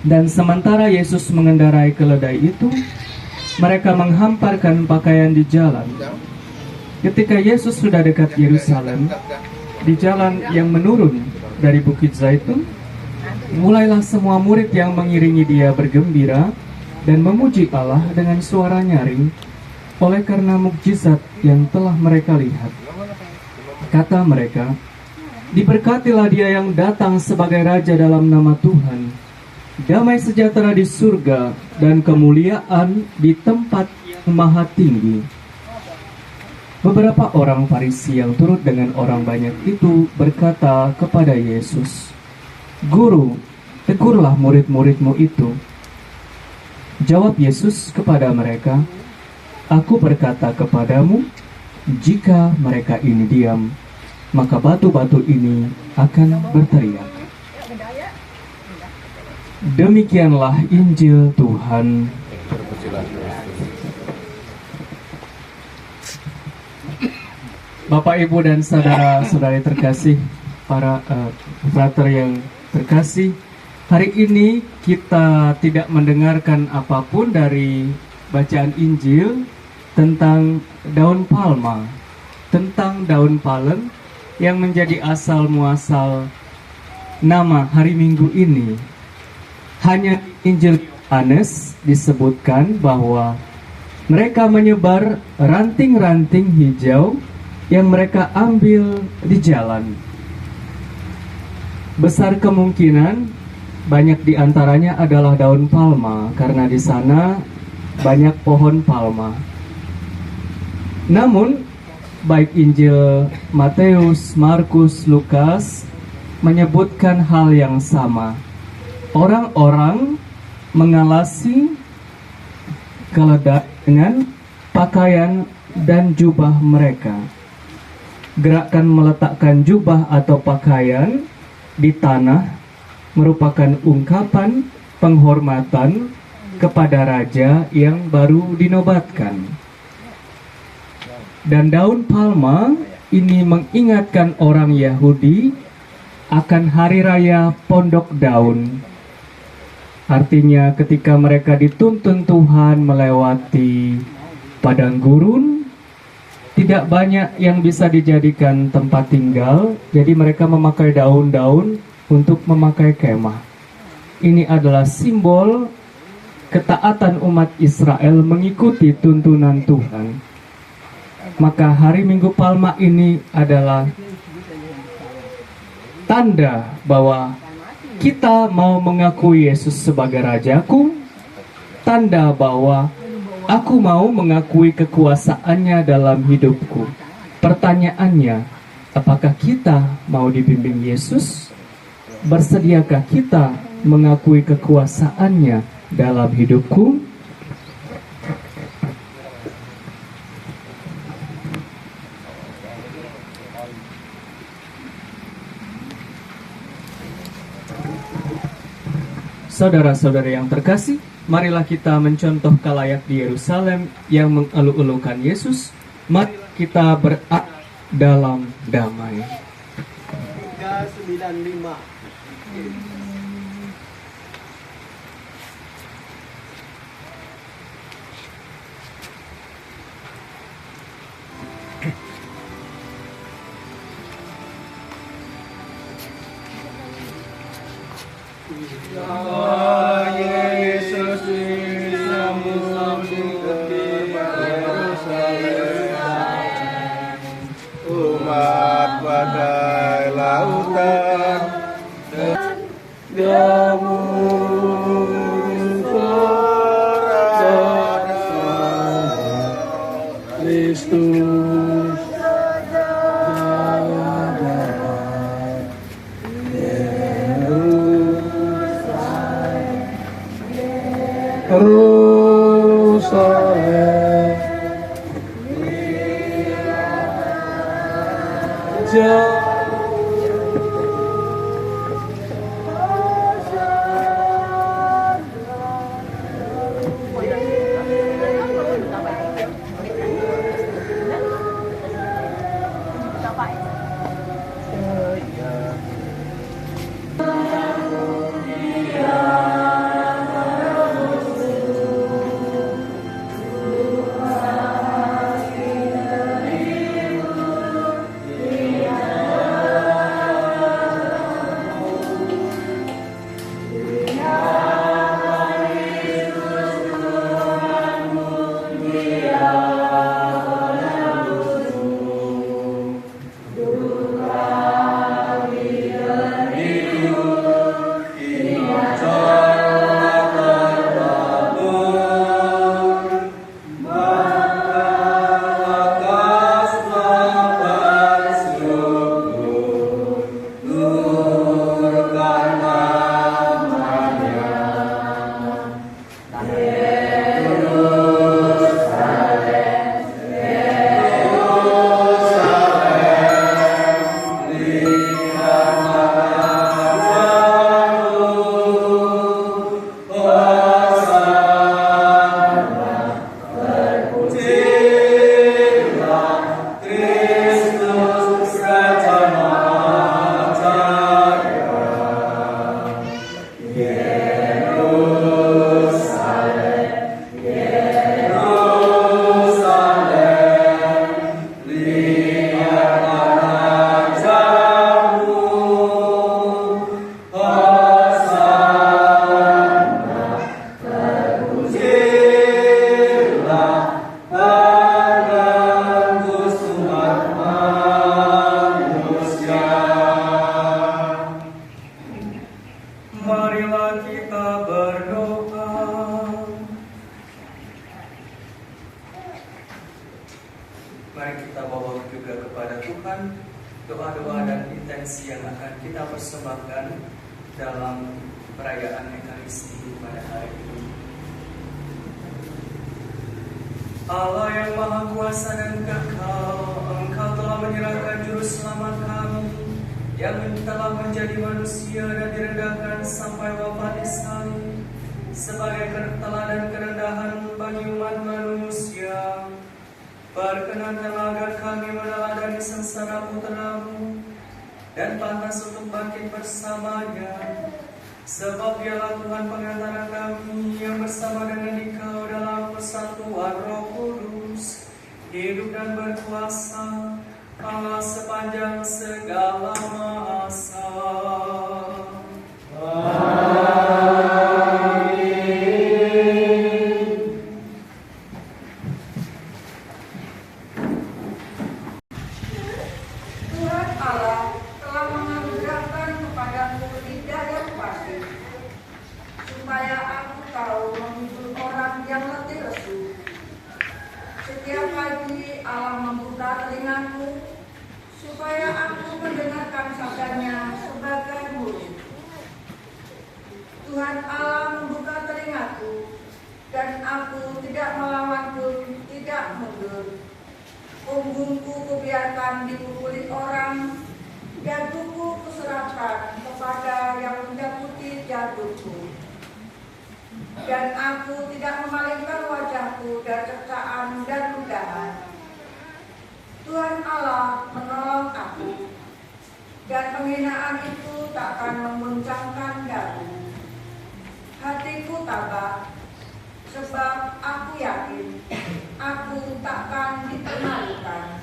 Dan sementara Yesus mengendarai keledai itu, mereka menghamparkan pakaian di jalan. Ketika Yesus sudah dekat Yerusalem, di jalan yang menurun dari Bukit Zaitun, mulailah semua murid yang mengiringi dia bergembira dan memuji Allah dengan suara nyaring oleh karena mukjizat yang telah mereka lihat. Kata mereka, "Diberkatilah dia yang datang sebagai Raja dalam nama Tuhan. Damai sejahtera di surga dan kemuliaan di tempat yang maha tinggi." Beberapa orang Farisi yang turut dengan orang banyak itu berkata kepada Yesus, "Guru, tegurlah murid-muridmu itu." Jawab Yesus kepada mereka, "Aku berkata kepadamu, jika mereka ini diam, maka batu-batu ini akan berteriak." Demikianlah Injil Tuhan. Bapak, Ibu, dan saudara-saudari terkasih, para frater yang terkasih, hari ini kita tidak mendengarkan apapun dari bacaan Injil tentang daun palma, tentang daun palem yang menjadi asal muasal nama hari Minggu ini. Hanya Injil Yohanes disebutkan bahwa mereka menyebar ranting-ranting hijau yang mereka ambil di jalan. Besar kemungkinan banyak di antaranya adalah daun palma, karena di sana banyak pohon palma. Namun, baik Injil Matius, Markus, Lukas menyebutkan hal yang sama. Orang-orang mengalasi keledai dengan pakaian dan jubah mereka. Gerakan meletakkan jubah atau pakaian di tanah merupakan ungkapan penghormatan kepada raja yang baru dinobatkan. Dan daun palma ini mengingatkan orang Yahudi akan hari raya Pondok Daun. Artinya ketika mereka dituntun Tuhan melewati padang gurun, tidak banyak yang bisa dijadikan tempat tinggal, jadi mereka memakai daun-daun untuk memakai kemah. Ini adalah simbol ketaatan umat Israel mengikuti tuntunan Tuhan. Maka hari Minggu Palma ini adalah tanda bahwa kita mau mengakui Yesus sebagai Rajaku, tanda bahwa aku mau mengakui kekuasaannya dalam hidupku. Pertanyaannya, apakah kita mau dibimbing Yesus? Bersediakah kita mengakui kekuasaannya dalam hidupku? Saudara-saudara yang terkasih, marilah kita mencontoh khalayak di Yerusalem yang mengeluh-elukan Yesus. Mari kita berada dalam damai. 395. Yesus disambut di Yerusalem, umat badai lautan, dia Kristus. Yerusalem, Marilah kita berdoa. Mari kita bawa juga kepada Tuhan doa-doa dan intensi yang akan kita persembahkan dalam perayaan Ekaristi pada hari ini. Allah yang Maha Kuasa dan Kekal, Engkau telah menyerahkan Juru Selamat kami yang telah menjadi manusia dan direndahkan sampai wafat di salib sebagai teladan kerendahan bagi umat manusia. Perkenankanlah agar kami meneladani sengsara Putra-Mu dan pantas untuk bangkit bersamanya, sebab Dialah Tuhan pengantara kami yang bersama dengan Dikau dalam persatuan Roh Kudus, hidup dan berkuasa Allah sepanjang segala masa. Tuhan Allah telah menganugerahkan kepadaku hidayah batin, supaya aku tahu menghibur orang yang letih lesu. Setiap pagi Allah membuka telingaku, supaya aku mendengarkan sabdanya sebagai murid. Tuhan Allah membuka telingaku, dan aku tidak melawan pun tidak mundur. Punggungku kubiarkan dipukuli orang, dan buku kuserahkan kepada yang mencabuti jantungku. Dan aku tidak memalingkan wajahku dari cercaan dan ludahan. Tuhan Allah menolong aku, dan penghinaan itu takkan memuncangkan dagu. Hatiku tabah, sebab aku yakin aku takkan dipermalukan.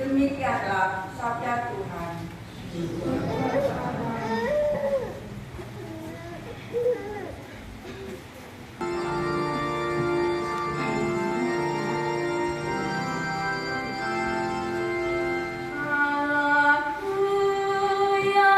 Demikianlah sabda Tuhan. Aku ya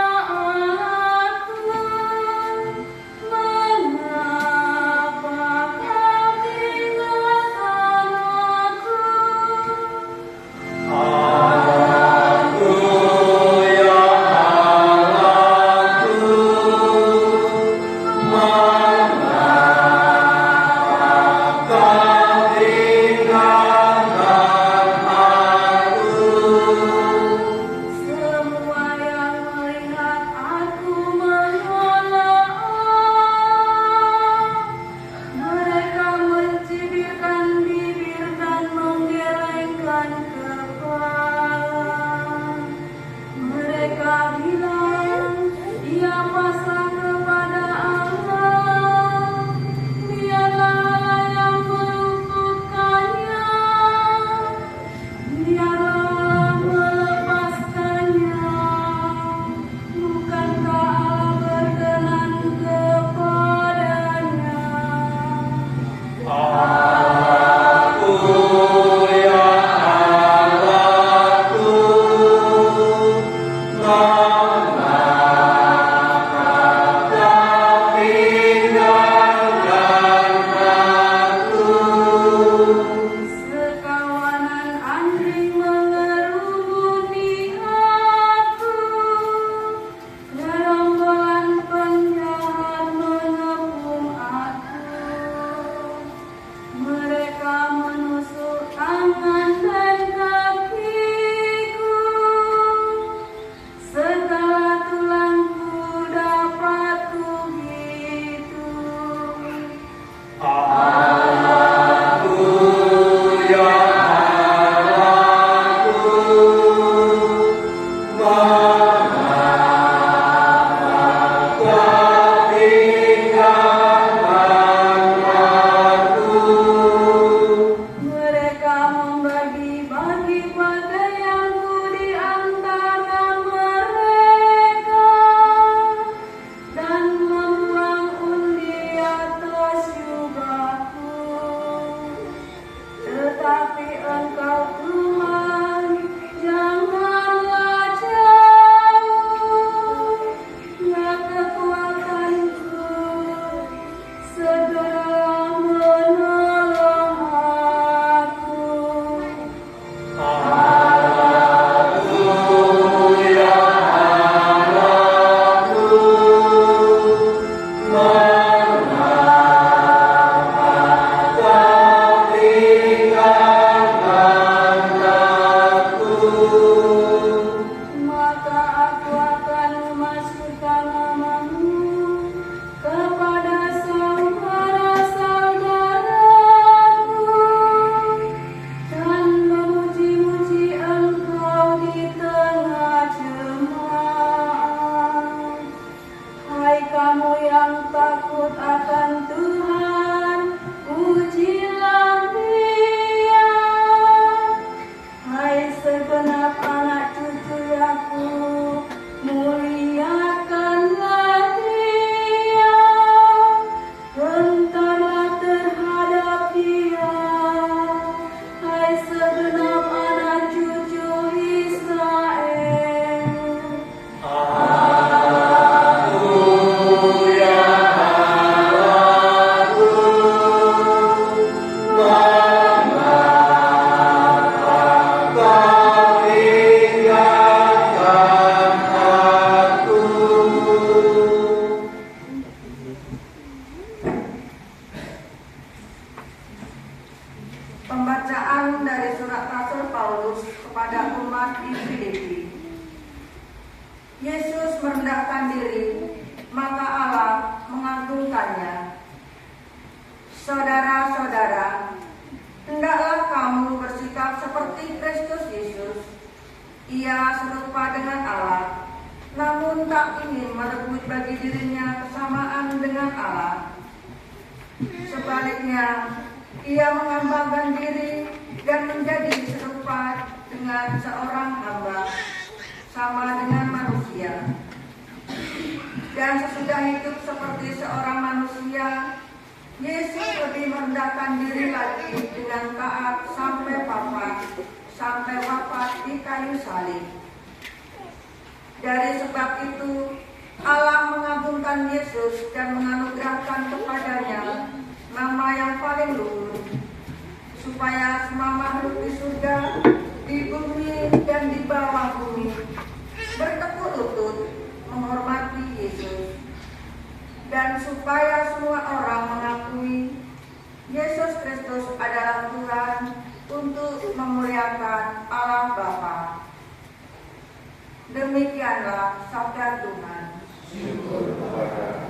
kamu yang takut akan Tuhan, pujilah Dia. Hai segenap anak cucu Yakub, muliakanlah Dia. Gentarlah terhadap Dia, hai segenap anak cucu Israel. Pembacaan dari surat Rasul Paulus kepada umat di Filipi. Yesus merendahkan diri, maka Allah mengagungkannya. Saudara-saudara, hendaklah kamu bersikap seperti Kristus Yesus. Ia serupa dengan Allah, namun tak ingin merebut bagi dirinya kesamaan dengan Allah. Sebaliknya, Ia mengambangkan diri dan menjadi serupa dengan seorang hamba, sama dengan manusia. Dan sesudah hidup seperti seorang manusia, Yesus lebih merendahkan diri lagi dengan taat sampai wafat di kayu salib. Dari sebab itu, Allah mengagungkan Yesus dan menganugerahkan kepadanya nama yang paling luhur, supaya semua makhluk di surga, di bumi dan di bawah bumi bertekuk lutut menghormati Yesus, dan supaya semua orang mengakui Yesus Kristus adalah Tuhan untuk memuliakan Allah Bapa. Demikianlah sabda Tuhan. Syukur kepada